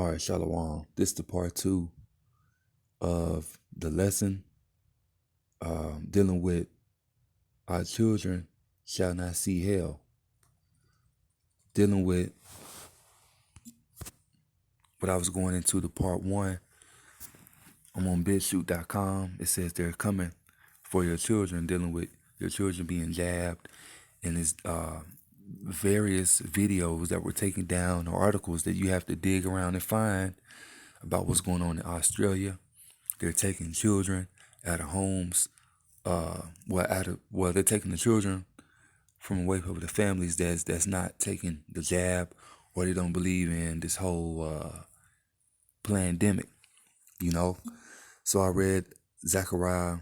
All right, Shalom. This is the part 2 of the lesson dealing with our children shall not see hell. Dealing with what I was going into the part 1. I'm on bidshoot.com. It says they're coming for your children, dealing with your children being jabbed. And it's various videos that were taken down or articles that you have to dig around and find about what's going on in Australia. They're taking children out of homes. They're taking the children from away from the families that's not taking the jab, or they don't believe in this whole pandemic, you know. So I read Zechariah,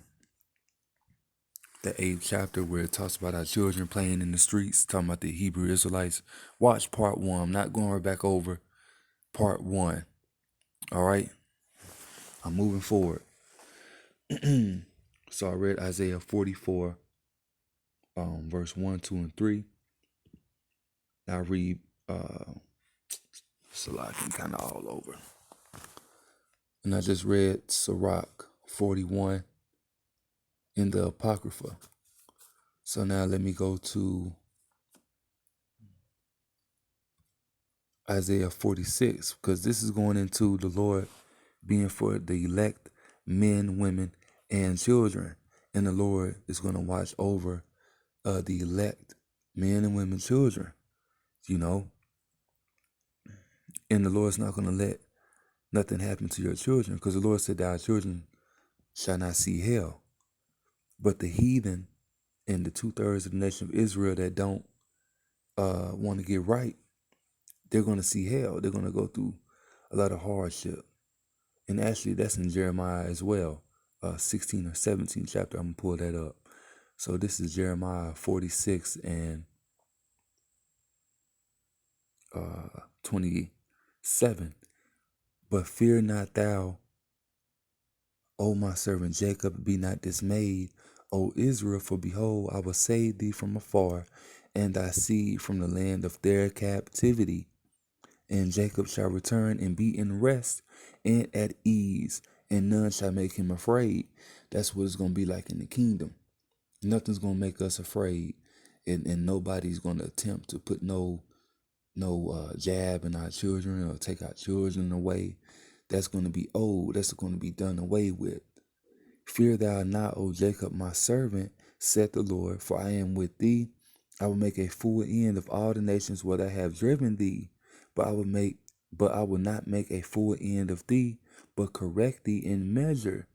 the 8th chapter, where it talks about our children playing in the streets, talking about the Hebrew Israelites. Watch part 1. I'm not going right back over part 1. All right, I'm moving forward. So I read Isaiah 44, verse 1, 2, and 3. I read Salaki kind of all over. And I just read Sirach 41 in the Apocrypha. So now let me go to Isaiah 46, because this is going into the Lord being for the elect, men, women, and children. And the Lord is going to watch over the elect, men and women, children, you know. And the Lord's not going to let nothing happen to your children, because the Lord said that our children shall not see hell. But the heathen and the 2/3 of the nation of Israel that don't want to get right, they're going to see hell. They're going to go through a lot of hardship. And actually, that's in Jeremiah as well, 16 or 17 chapter. I'm going to pull that up. So this is Jeremiah 46 and 27. But fear not thou, O my servant Jacob, be not dismayed, O Israel, for behold, I will save thee from afar, and thy seed from the land of their captivity. And Jacob shall return and be in rest and at ease, and none shall make him afraid. That's what it's going to be like in the kingdom. Nothing's going to make us afraid, and nobody's going to attempt to put no jab in our children or take our children away. That's going to be old. That's going to be done away with. Fear thou not, O Jacob, my servant, saith the Lord, for I am with thee. I will make a full end of all the nations where I have driven thee, but I will not make a full end of thee, but correct thee in measure.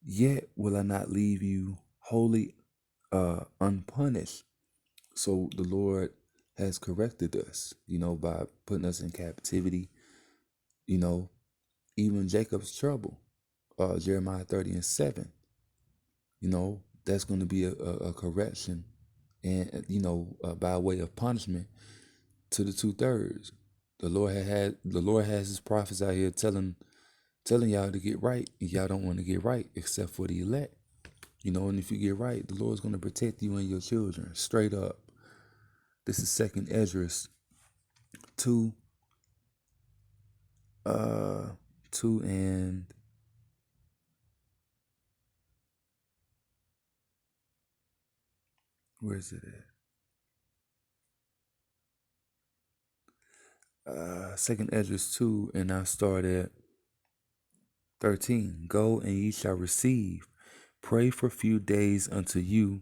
Yet will I not leave you wholly unpunished. So the Lord has corrected us, by putting us in captivity, even Jacob's trouble, Jeremiah 30 and 7, that's going to be a correction and, by way of punishment to the 2/3. The Lord has his prophets out here telling y'all to get right, and y'all don't want to get right except for the elect. And if you get right, the Lord's going to protect you and your children, straight up. This is 2nd Esdras 2, 2 and where is it at? 2nd Esdras 2, and I start at 13. Go, and ye shall receive. Pray for few days unto you,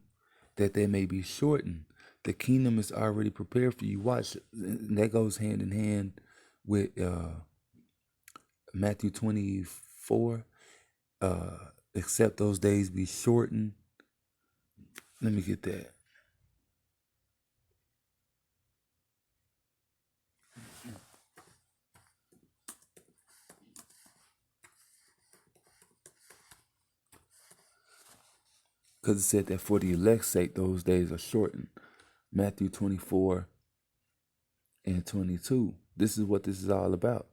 that they may be shortened. The kingdom is already prepared for you. Watch, and that goes hand in hand with Matthew 24. Except those days be shortened. Let me get that. Because it said that for the elect's sake, those days are shortened. Matthew 24 and 22. This is what this is all about.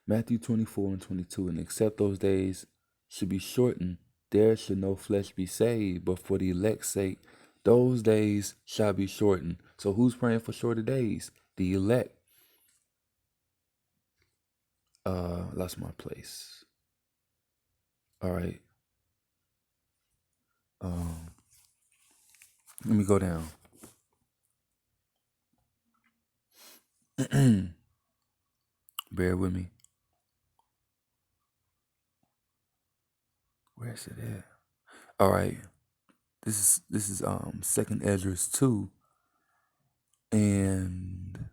Matthew 24 and 22. And except those days should be shortened, there should no flesh be saved. But for the elect's sake, those days shall be shortened. So who's praying for shorter days? The elect. Lost my place. All right. Um, Let me go down. Bear with me. Where's it at? All right. This is Second Esdras 2, and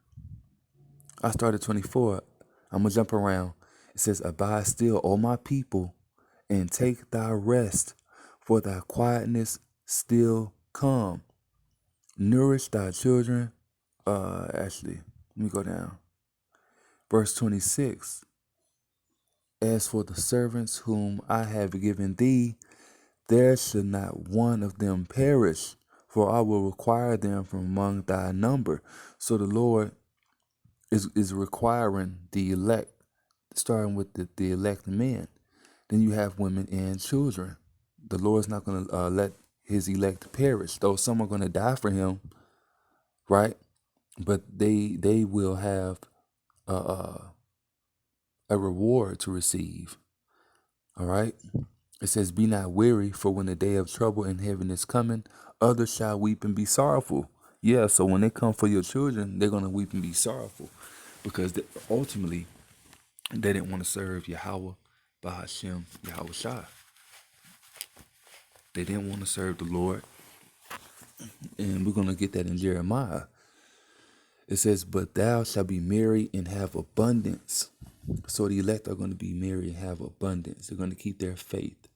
I started 24. I'm gonna jump around. It says, "Abide still, O my people, and take thy rest, for thy quietness still come. Nourish thy children." Actually, let me go down. Verse 26. "As for the servants whom I have given thee, there should not one of them perish, for I will require them from among thy number." So the Lord is requiring the elect, starting with the elect men. Then you have women and children. The Lord's not going to let his elect perish, though some are going to die for him, right? But they will have a reward to receive. All right. It says, "Be not weary, for when the day of trouble in heaven is coming, others shall weep and be sorrowful." Yeah, so when they come for your children, they're going to weep and be sorrowful, because ultimately they didn't want to serve Yahweh, Bahashem, Yahweh Shai. They didn't want to serve the Lord. And we're going to get that in Jeremiah. It says, "But thou shalt be merry and have abundance." So the elect are going to be merry and have abundance. They're going to keep their faith.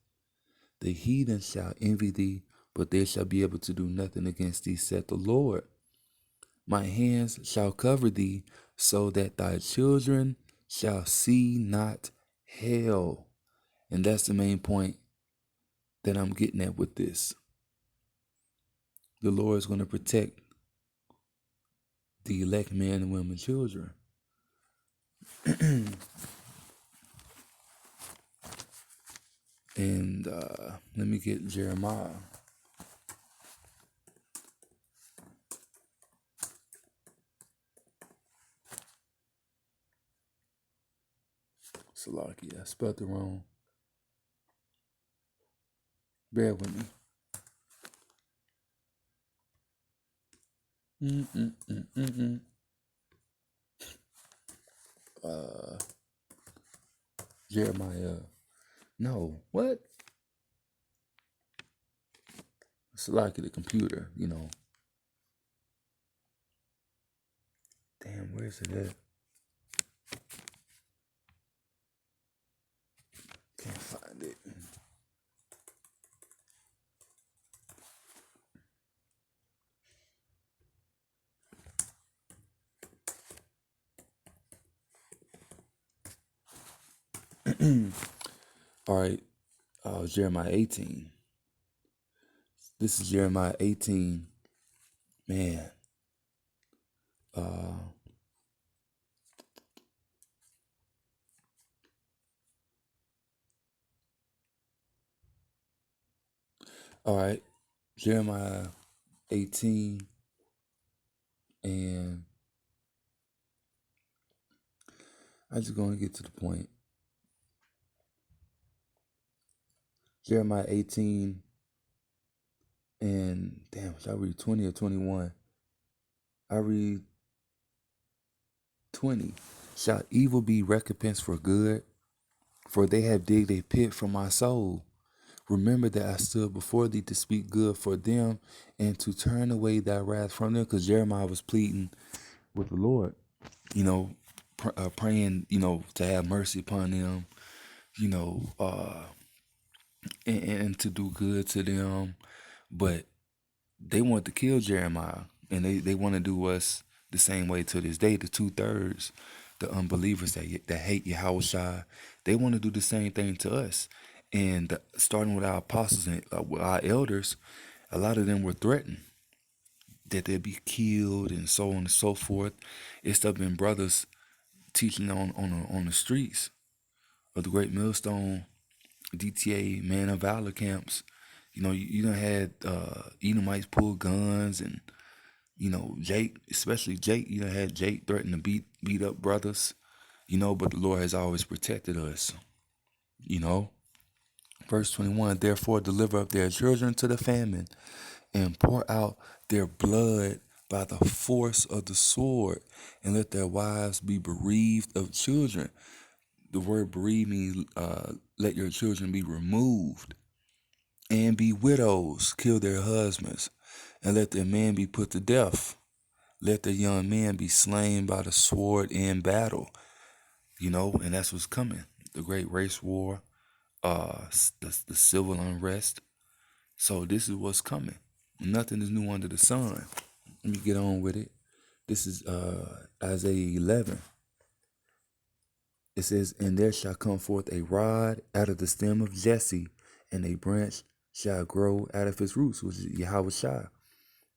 "The heathen shall envy thee, but they shall be able to do nothing against thee, saith the Lord. My hands shall cover thee, so that thy children shall see not hell." And that's the main point that I'm getting at with this. The Lord is going to protect the elect men and women children. And let me get Jeremiah. Salaki, I spelled it wrong. Bear with me. Jeremiah. No, what? Salaki, the computer, Damn, where's it at? Can't find it. All right, Jeremiah 18. This is Jeremiah 18. Man. All right, Jeremiah 18, and I'm just going to get to the point. Jeremiah 18, and damn, should I read 20 or 21? I read 20. "Shall evil be recompense for good? For they have digged a pit for my soul. Remember that I stood before thee to speak good for them and to turn away thy wrath from them." Because Jeremiah was pleading with the Lord, praying, to have mercy upon them, and to do good to them. But they want to kill Jeremiah, and they want to do us the same way to this day. The 2/3, the unbelievers that hate Yahweh Shai, they want to do the same thing to us. And starting with our apostles and with our elders, a lot of them were threatened that they'd be killed and so on and so forth. It's stuff been brothers teaching on the streets of the Great Millstone, DTA, Man of Valor camps. You done had Edomites pull guns, and Jake, especially Jake. You done had Jake threaten to beat up brothers. But the Lord has always protected us, you know. Verse 21, therefore deliver up their children to the famine and pour out their blood by the force of the sword, and let their wives be bereaved of children. The word bereaved means let your children be removed, and be widows, kill their husbands, and let their men be put to death. Let the young men be slain by the sword in battle. And that's what's coming. The great race war, the civil unrest. So this is what's coming. Nothing is new under the sun. Let me get on with it. This is Isaiah 11. It says, and there shall come forth a rod out of the stem of Jesse, and a branch shall grow out of his roots, which is Yahweh Shai.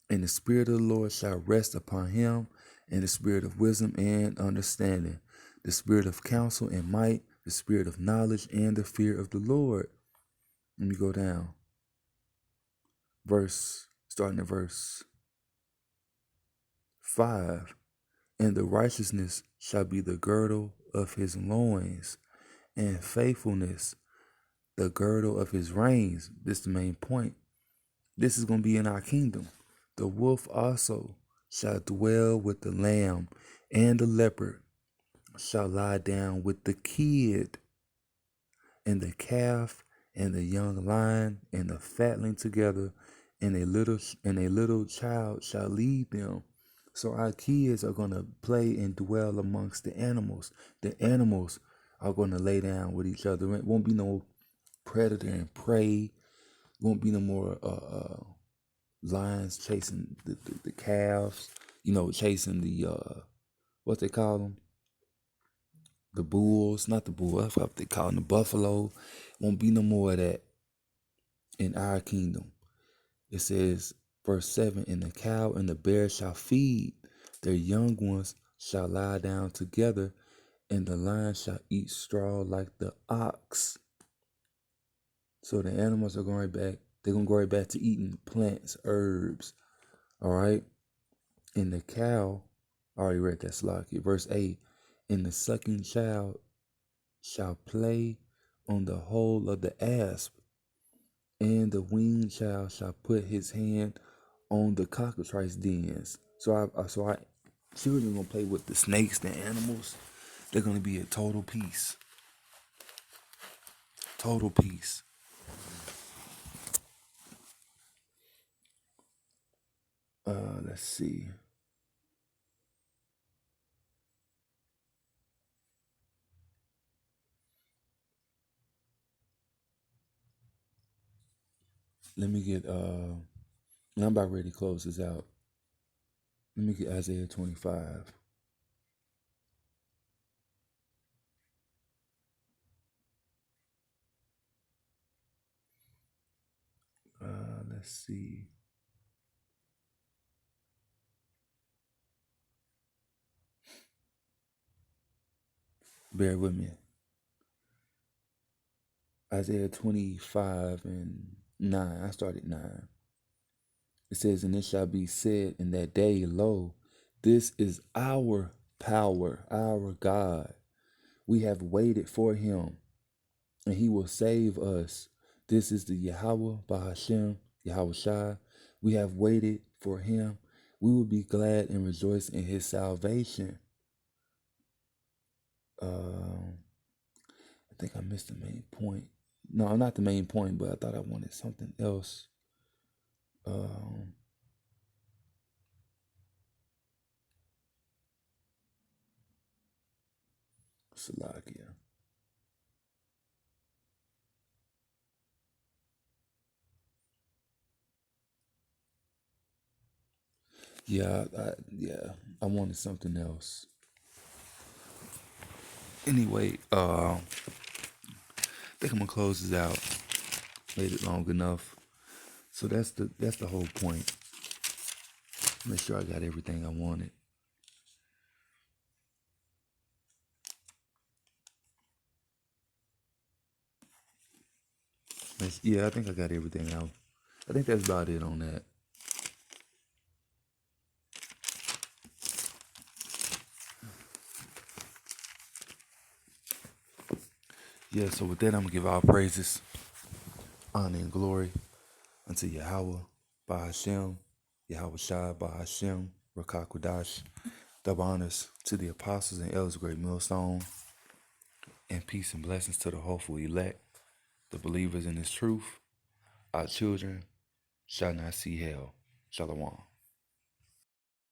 And the Spirit of the Lord shall rest upon him, and the Spirit of wisdom and understanding, the Spirit of counsel and might, the Spirit of knowledge and the fear of the Lord. Let me go down. Starting at verse 5. And the righteousness shall be the girdle of his loins, and faithfulness the girdle of his reins. This is the main point. This is going to be in our kingdom. The wolf also shall dwell with the lamb, and the leopard shall lie down with the kid, and the calf and the young lion and the fatling together, and a little child shall lead them. So our kids are going to play and dwell amongst the animals. The animals are going to lay down with each other. It won't be no predator and prey. Won't be no more lions chasing the calves. Chasing the what they call them, the bulls, not the bulls. That's what they call them, the buffalo. Won't be no more of that in our kingdom. It says, verse 7, and the cow and the bear shall feed, their young ones shall lie down together, and the lion shall eat straw like the ox. So the animals are going right back. They're going to go right back to eating plants, herbs. All right. And the cow, I already read that slide. Verse 8, and the sucking child shall play on the hole of the asp, and the weaned child shall put his hand on the cockatrice dens. So children gonna play with the snakes, the animals. They're gonna be at total peace. Total peace. Let's see. Let me get I'm about ready to close this out. Let me get Isaiah 25. Let's see. Bear with me. Isaiah 25 and 9. I started 9. It says, and it shall be said in that day, lo, this is our power, our God. We have waited for him, and he will save us. This is the Yahweh Bahashem, Yahweh Shai. We have waited for him. We will be glad and rejoice in his salvation. I think I missed the main point. No, not the main point, but I thought I wanted something else. Salakia. Yeah, I wanted something else. Anyway, I think I'm gonna close this out. Made it long enough. So that's the whole point. Make sure I got everything I wanted. Yeah, I think I got everything out. I think that's about it on that. Yeah, so with that, I'm going to give all praises, honor, and glory unto Yahweh, by Hashem, Yahweh Shai, by Hashem, Rakakwadash. Double honors to the apostles and elders, great millstone, and peace and blessings to the hopeful elect, the believers in His truth. Our children shall not see hell. Shalom.